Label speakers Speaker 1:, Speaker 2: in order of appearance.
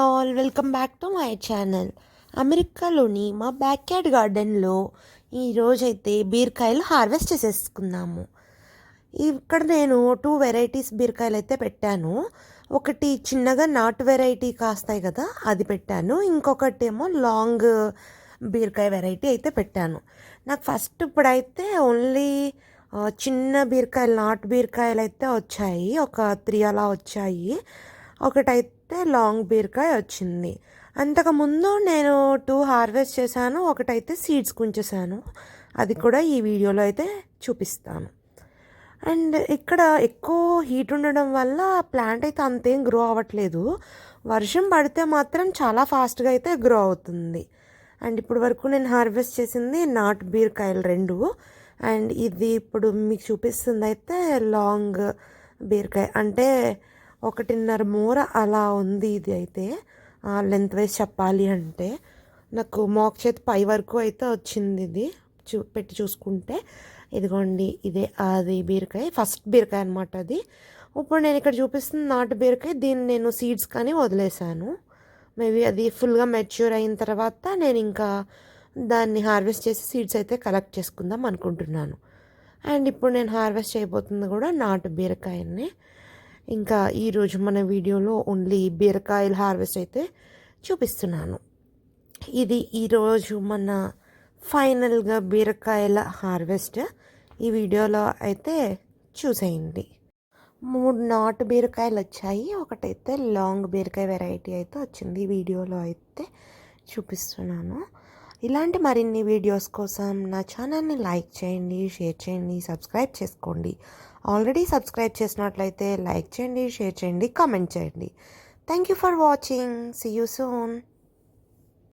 Speaker 1: All welcome back to my channel. అమెరికాలోని మా backyard గార్డెన్లో ఈరోజైతే బీరకాయలు హార్వెస్ట్ చేసేసుకున్నాము. ఇక్కడ నేను 2 వెరైటీస్ బీరకాయలు అయితే పెట్టాను. ఒకటి చిన్నగా నాటు వెరైటీ కాస్తాయి కదా, అది పెట్టాను. ఇంకొకటి ఏమో లాంగ్ బీరకాయ వెరైటీ అయితే పెట్టాను. నాకు ఫస్ట్ ఇప్పుడైతే ఓన్లీ చిన్న బీరకాయలు, నాటు బీరకాయలు అయితే వచ్చాయి. ఒక 3 అలా వచ్చాయి. ఒకటైతే లాంగ్ బీరకాయ వచ్చింది. అంతకుముందు నేను 2 హార్వెస్ట్ చేశాను. ఒకటైతే సీడ్స్ ఉంచేసాను. అది కూడా ఈ వీడియోలో అయితే చూపిస్తాను. అండ్ ఇక్కడ ఎక్కువ హీట్ ఉండడం వల్ల ప్లాంట్ అయితే అంతేం గ్రో అవ్వట్లేదు. వర్షం పడితే మాత్రం చాలా ఫాస్ట్గా అయితే గ్రో అవుతుంది. అండ్ ఇప్పుడు వరకు నేను హార్వెస్ట్ చేసింది నాటు బీరకాయలు 2. అండ్ ఇది ఇప్పుడు మీకు చూపిస్తుంది అయితే లాంగ్ బీరకాయ, అంటే 1.5 మూర అలా ఉంది. ఇది అయితే లెంత్ వైజ్ చెప్పాలి అంటే నాకు మోక్ చేతి పై వరకు అయితే వచ్చింది. ఇది పెట్టి చూసుకుంటే ఇదిగోండి, ఇదే అది బీరకాయ, ఫస్ట్ బీరకాయ అనమాట అది. ఇప్పుడు నేను ఇక్కడ చూపిస్తున్న నాటు బీరకాయ, దీన్ని నేను సీడ్స్ కానీ వదిలేసాను. మేబీ అది ఫుల్గా మెచ్యూర్ అయిన తర్వాత నేను ఇంకా దాన్ని హార్వెస్ట్ చేసి సీడ్స్ అయితే కలెక్ట్ చేసుకుందాం అనుకుంటున్నాను. అండ్ ఇప్పుడు నేను హార్వెస్ట్ చేయబోతుంది కూడా నాటు బీరకాయని. ఇంకా ఈరోజు మన వీడియోలో ఓన్లీ బీరకాయలు హార్వెస్ట్ అయితే చూపిస్తున్నాను. ఇది ఈరోజు మన ఫైనల్గా బీరకాయల హార్వెస్ట్ ఈ వీడియోలో అయితే చూసేయండి. 3 నాటు బీరకాయలు వచ్చాయి. ఒకటైతే లాంగ్ బీరకాయ వెరైటీ అయితే వచ్చింది. ఈ వీడియోలో అయితే చూపిస్తున్నాను. ఇలాంటి మరిన్ని వీడియోస్ కోసం నా ఛానల్ని లైక్ చేయండి, షేర్ చేయండి, సబ్స్క్రైబ్ చేసుకోండి. ఆల్రెడీ సబ్స్క్రైబ్ చేసినట్లయితే లైక్ చేయండి, షేర్ చేయండి, కామెంట్ చేయండి. Thank you for watching. See you soon.